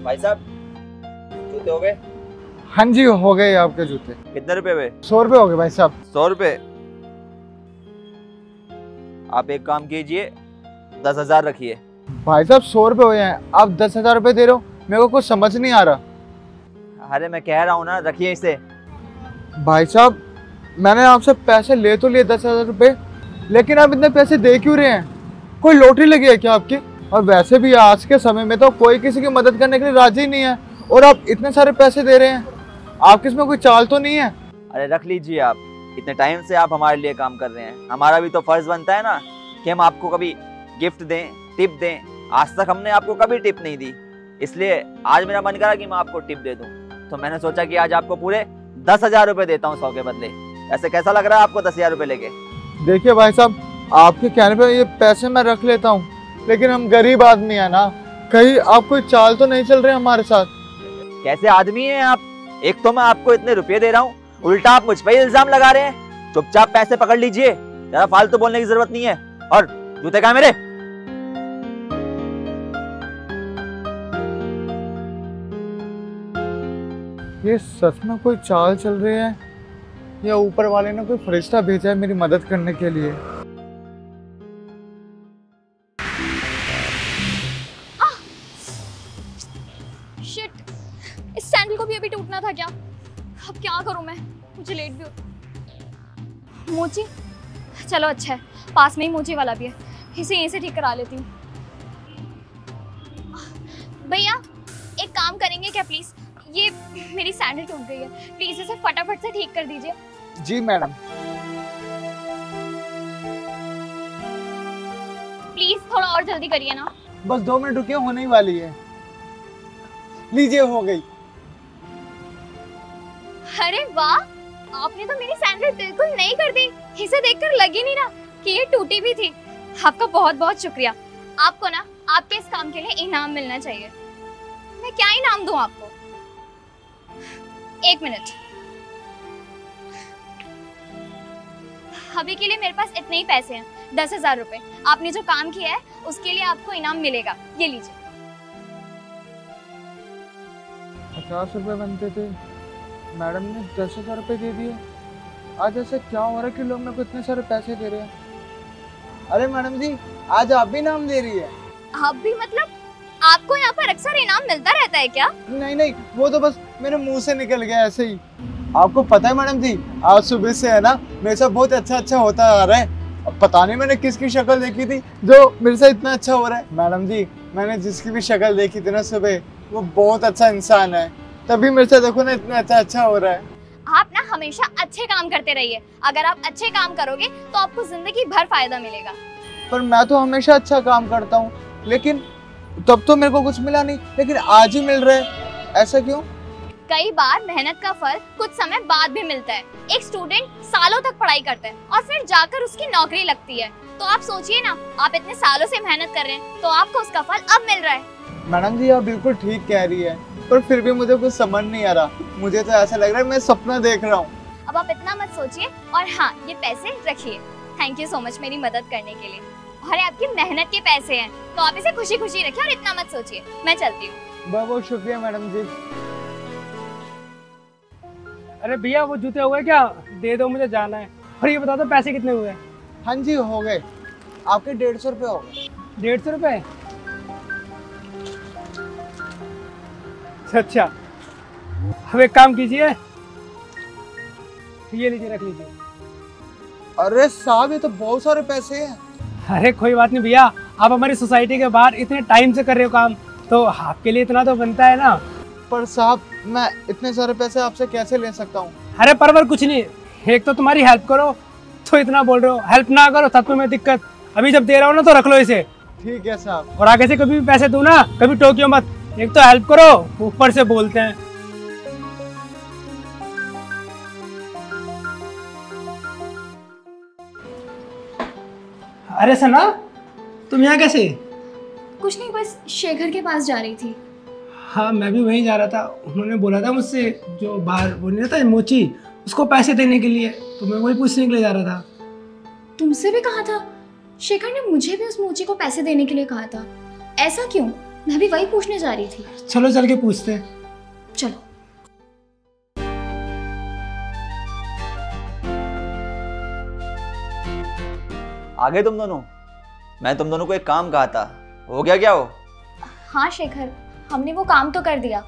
भाई साहब जूते हो गए? हाँ जी हो गए आपके जूते। कितने रुपए हुए? 100 रुपये हो गए भाई साहब। 100 रुपए? आप एक काम कीजिए, 10,000 रखिए। भाई साहब 100 रुपये हुए हैं, आप 10,000 रुपये दे रहे हो, मेरे को कुछ समझ नहीं आ रहा। अरे मैं कह रहा हूँ ना, रखिए इसे। भाई साहब मैंने आपसे पैसे ले तो लिए 10,000 रुपये, लेकिन आप इतने पैसे दे क्यों रहे हैं? कोई लॉटरी लगी है क्या आपकी? और वैसे भी आज के समय में तो कोई किसी की मदद करने के लिए राजी नहीं है, और आप इतने सारे पैसे दे रहे हैं, आपके इसमें कोई चाल तो नहीं है? अरे रख लीजिए आप, इतने टाइम से आप हमारे लिए काम कर रहे हैं, हमारा भी तो फर्ज बनता है ना कि हम आपको कभी गिफ्ट दें, टिप दें। आज तक हमने आपको कभी टिप नहीं दी, इसलिए आज मेरा मन करा कि मैं आपको टिप दे दूं। तो मैंने सोचा कि आज आपको पूरे 10,000 रुपए देता हूँ 100 के बदले। ऐसे कैसा लग रहा है आपको 10,000 रुपए लेके? देखिए भाई साहब, आपके कहने पे ये पैसे मैं रख लेता हूँ, लेकिन हम गरीब आदमी है ना, कहीं आप कोई चाल तो नहीं चल रहे हमारे साथ? कैसे आदमी हैं आप? एक तो मैं आपको इतने रुपए दे रहा हूँ, उल्टा आप मुझ पर इल्जाम लगा रहे हैं। चुपचाप पैसे पकड़ लीजिए, ज्यादा फालतू बोलने की जरूरत नहीं है। और जूते कहाँ मेरे? ये सच में कोई चाल चल रही है या ऊपर वाले ने कोई फरिश्ता भेजा है मेरी मदद करने के लिए? शिट, इस सैंडल को भी अभी टूटना था क्या? अब क्या करूं मैं, मुझे लेट भी हो। मोची, चलो अच्छा है, पास में ही मोची वाला भी है, इसे यहीं से ठीक करा लेती हूँ। भैया एक काम करेंगे क्या प्लीज? ये मेरी सैंडल टूट गई है, प्लीज इसे फटाफट से ठीक कर दीजिए। जी मैडम। प्लीज थोड़ा और जल्दी करिए ना। बस 2 मिनट रुकिए, होने ही वाली है। लीजिए, हो गई। अरे वाह, आपने तो मेरी सैंडल बिल्कुल नई कर दी। इसे देखकर लग ही नहीं रहा कि ये टूटी भी थी। आपका बहुत बहुत शुक्रिया। आपको ना आपके इस काम के लिए इनाम मिलना चाहिए। मैं क्या इनाम दूं आपको? 1 मिनट, अभी के लिए मेरे पास इतने ही पैसे हैं, 10,000 रुपए। आपने जो काम किया है उसके लिए आपको इनाम मिलेगा, ये लीजिए। 50 रुपए बनते थे, मैडम ने 10,000 रुपए दे दिए। आज ऐसे क्या हो रहा है कि लोग मेरे को इतने सारे पैसे दे रहे हैं? अरे मैडम जी, आज आप भी इनाम दे रही है? आप भी मतलब आपको यहाँ पर अक्सर इनाम मिलता रहता है क्या? नहीं नहीं, वो तो बस मेरे मुंह से निकल गया ऐसे ही। आपको पता है मैडम जी, आज सुबह से है ना मेरे साथ बहुत अच्छा होता आ रहा है। अब पता नहीं मैंने किसकी शक्ल देखी थी जो मेरे साथ इतना अच्छा हो रहा है। मैडम जी, मैंने जिसकी भी शक्ल देखी थी ना सुबह, वो बहुत अच्छा इंसान है, तभी मेरे साथ देखो ना इतना अच्छा हो रहा है। आप ना हमेशा अच्छे काम करते रहिए। अगर आप अच्छे काम करोगे तो आपको जिंदगी भर फायदा मिलेगा। पर मैं तो हमेशा अच्छा काम करता हूँ, लेकिन तब तो मेरे को कुछ मिला नहीं, लेकिन आज ही मिल रहा है, ऐसा क्यों? कई बार मेहनत का फल कुछ समय बाद भी मिलता है। एक स्टूडेंट सालों तक पढ़ाई करता है और फिर जाकर उसकी नौकरी लगती है। तो आप सोचिए ना, आप इतने सालों से मेहनत कर रहे हैं तो आपको उसका फल अब मिल रहा है। मैडम जी आप बिल्कुल ठीक कह रही है, पर फिर भी मुझे कुछ समझ नहीं आ रहा। मुझे तो ऐसा लग रहा है मैं सपना देख रहा हूँ। अब आप इतना मत सोचिए, और हाँ, ये पैसे रखिए। थैंक यू सो मच मेरी मदद करने के लिए। और आपकी मेहनत के पैसे हैं, तो आप इसे खुशी खुशी रखिए और इतना मत सोचिए। मैं चलती हूँ। बहुत बहुत शुक्रिया मैडम जी। अरे भैया वो जूते हो गए क्या? दे दो, मुझे जाना है। और ये बता दो पैसे कितने हुए? हाँ जी हो गए, आपके 150 रुपये हो गए। 150 रुपये? अच्छा, अब एक काम कीजिए, ये लीजिए, रख लीजिए। अरे साहब ये तो बहुत सारे पैसे हैं। अरे कोई बात नहीं भैया, आप हमारी सोसाइटी के बाहर इतने टाइम से कर रहे हो काम, तो आपके लिए इतना तो बनता है ना। पर साहब मैं इतने सारे पैसे आपसे कैसे ले सकता हूँ? अरे परवर कुछ नहीं, एक तो तुम्हारी हेल्प करो तो इतना बोल रहे हो, हेल्प ना करो तब तुम्हें दिक्कत। अभी जब दे रहा हूँ ना तो रख लो इसे। ठीक है साहब। और आगे से कभी भी पैसे दूँ ना, कभी टोकियो मत। एक तो हेल्प करो, ऊपर से बोलते हैं। अरे सना, तुम यहाँ कैसे? कुछ नहीं, बस शेखर के पास जा रही थी। हाँ मैं भी वहीं जा रहा था। उन्होंने बोला था मुझसे, जो बाहर वो नहीं रहता मोची, उसको पैसे देने के लिए, तो मैं वही पूछने के लिए जा रहा था। तुमसे भी कहा था? शेखर ने मुझे भी उस मोची को पैसे देने के लिए कहा था। ऐसा क्यों? मैं भी वही पूछने जा रही थी। चलो चल के पूछते हैं। चलो। आगे तुम दोनों, मैं तुम दोनों को एक काम कहा था, हो गया क्या वो? हाँ शेखर, हमने वो काम तो कर दिया,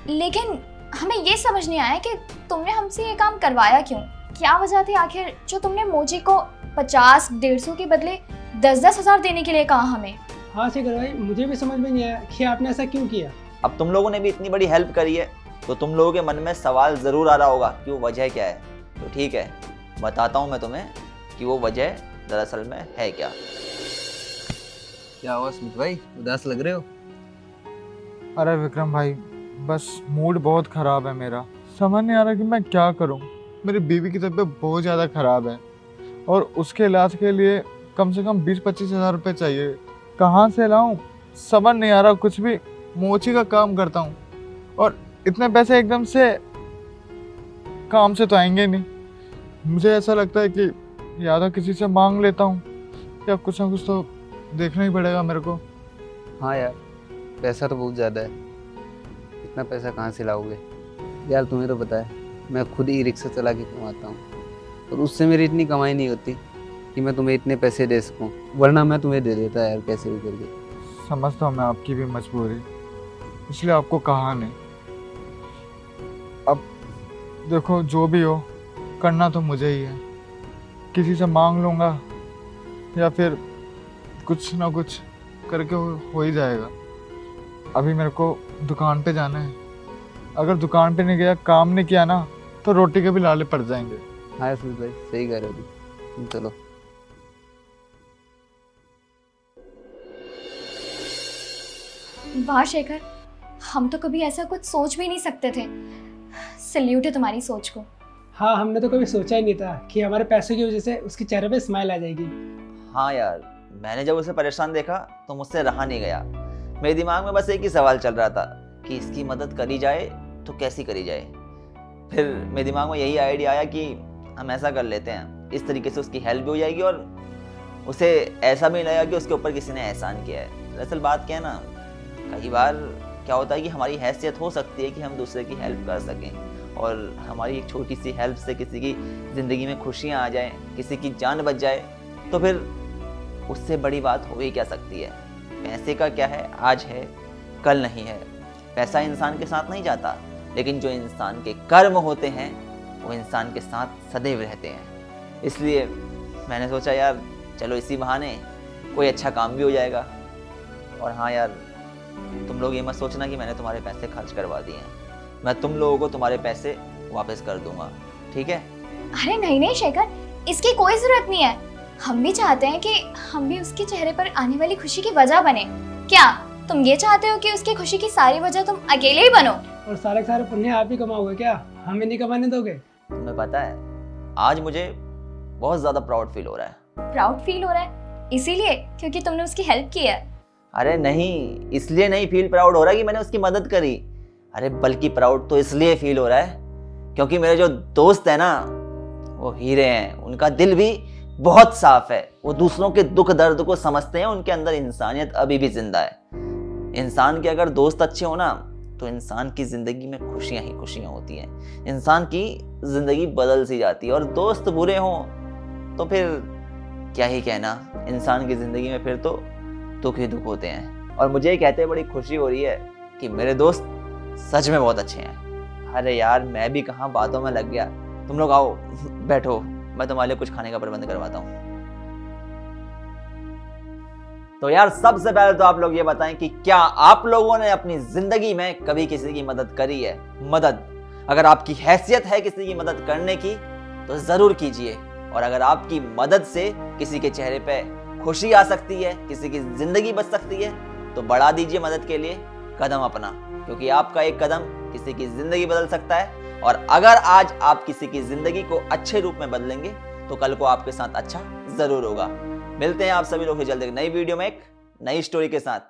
लेकिन हमें ये समझ नहीं आया कि तुमने हमसे ये काम करवाया क्यों। क्या वजह थी आखिर जो तुमने मोची को 50-150 के बदले 10-10 हज़ार देने के लिए कहा हमें? हाँ शेखर भाई, मुझे भी समझ में नहीं आया कि आपने ऐसा क्यों किया। अब तुम लोगों ने भी इतनी बड़ी हेल्प करी है तो तुम लोगों के मन में सवाल ज़रूर आ रहा होगा कि वो वजह क्या है। तो ठीक है, बताता हूँ मैं तुम्हें कि वो वजह दरअसल में है क्या। क्या हुआ स्मित भाई, उदास लग रहे हो? अरे विक्रम भाई, बस मूड बहुत ख़राब है मेरा। समझ नहीं आ रहा कि मैं क्या करूं। मेरी बीवी की तबीयत बहुत ज़्यादा ख़राब है और उसके इलाज के लिए कम से कम 20-25 हज़ार रुपये चाहिए। कहाँ से लाऊं समझ नहीं आ रहा कुछ भी। मोची का काम करता हूं और इतने पैसे एकदम से काम से तो आएंगे नहीं। मुझे ऐसा लगता है कि या तो किसी से मांग लेता हूँ या कुछ ना कुछ तो देखना ही पड़ेगा मेरे को। हाँ यार, पैसा तो बहुत ज़्यादा है, इतना पैसा कहाँ से लाओगे यार? तुम्हें तो पता है मैं खुद ही रिक्शा चला के कमाता हूँ और उससे मेरी इतनी कमाई नहीं होती कि मैं तुम्हें इतने पैसे दे सकूँ, वरना मैं तुम्हें दे देता यार कैसे भी करके। समझता हूँ मैं आपकी भी मजबूरी, इसलिए आपको कहा नहीं। अब देखो जो भी हो करना तो मुझे ही है। किसी से मांग लूँगा या फिर कुछ ना कुछ करके हो ही जाएगा। अभी मेरे को दुकान पे जाना है, अगर दुकान पे नहीं गया, काम नहीं किया ना, तो रोटी के भी लाले पड़ जाएंगे। हाँ स्मित भाई, सही कह रहे हो तुम। चलो। वाह शेखर, हम तो कभी ऐसा कुछ सोच भी नहीं सकते थे। सल्यूट है तुम्हारी सोच को। हाँ, हमने तो कभी सोचा ही नहीं था कि हमारे पैसों की वजह से उसके चेहरे पे स्माइल आ जाएगी। हाँ यार, मैंने जब उसे परेशान देखा तो मुझसे रहा नहीं गया। मेरे दिमाग में बस एक ही सवाल चल रहा था कि इसकी मदद करी जाए तो कैसी करी जाए। फिर मेरे दिमाग में यही आइडिया आया कि हम ऐसा कर लेते हैं, इस तरीके से उसकी हेल्प भी हो जाएगी और उसे ऐसा भी नहीं लगेगा कि उसके ऊपर किसी ने एहसान किया है। दरअसल बात क्या है ना, कई बार क्या होता है कि हमारी हैसियत हो सकती है कि हम दूसरे की हेल्प कर सकें और हमारी एक छोटी सी हेल्प से किसी की ज़िंदगी में खुशियाँ आ जाएं, किसी की जान बच जाए, तो फिर उससे बड़ी बात हो ही क्या सकती है। पैसे का क्या है, आज है कल नहीं है। पैसा इंसान के साथ नहीं जाता, लेकिन जो इंसान के कर्म होते हैं वो इंसान के साथ सदैव रहते हैं। इसलिए मैंने सोचा यार चलो इसी बहाने कोई अच्छा काम भी हो जाएगा। और हाँ यार, तुम लोग ये मत सोचना कि मैंने तुम्हारे पैसे खर्च करवा दिए हैं। मैं तुम लोगों को तुम्हारे पैसे वापस कर दूंगा, ठीक है? अरे नहीं नहीं शेखर, इसकी कोई जरूरत नहीं है। हम भी चाहते हैं कि हम भी उसके चेहरे पर आने वाली खुशी की वजह बने। क्या तुम ये चाहते हो कि उसकी खुशी की सारी वजह तुम अकेले ही बनो? और सारे के सारे पुण्य आप ही कमाओगे क्या, हमें नहीं कमाने दोगे? तुम्हें पता है आज मुझे बहुत ज़्यादा प्राउड फील हो रहा है। प्राउड फील हो रहा है इसीलिए क्योंकि तुमने उसकी हेल्प की है? अरे नहीं, इसलिए नहीं फील प्राउड हो रहा है कि मैंने उसकी मदद करी। अरे बल्कि प्राउड तो इसलिए फील हो रहा है क्योंकि मेरे जो दोस्त है ना वो हीरे हैं, उनका दिल भी बहुत साफ है। वो दूसरों के दुख दर्द को समझते हैं, उनके अंदर इंसानियत अभी भी जिंदा है। इंसान के अगर दोस्त अच्छे हो ना तो इंसान की ज़िंदगी में खुशियाँ ही खुशियाँ होती हैं, इंसान की ज़िंदगी बदल सी जाती है। और दोस्त बुरे हों तो फिर क्या ही कहना, इंसान की ज़िंदगी में फिर तो दुख ही दुख होते हैं। और मुझे ये कहते बड़ी खुशी हो रही है कि मेरे दोस्त सच में बहुत अच्छे हैं। अरे यार मैं भी कहाँ बातों में लग गया। तुम लोग आओ बैठो, मैं तुम्हारे लिए कुछ खाने का प्रबंध करवाता हूँ। तो यार सबसे पहले तो आप लोग ये बताएं कि क्या आप लोगों ने अपनी जिंदगी में कभी किसी की मदद करी है? मदद, अगर आपकी हैसियत है किसी की मदद करने की तो जरूर कीजिए। और अगर आपकी मदद से किसी के चेहरे पे खुशी आ सकती है, किसी की जिंदगी बच सकती है, तो बढ़ा दीजिए मदद के लिए कदम अपना, क्योंकि आपका एक कदम किसी की जिंदगी बदल सकता है। और अगर आज आप किसी की जिंदगी को अच्छे रूप में बदलेंगे तो कल को आपके साथ अच्छा जरूर होगा। मिलते हैं आप सभी लोग जल्द एक नई वीडियो में एक नई स्टोरी के साथ।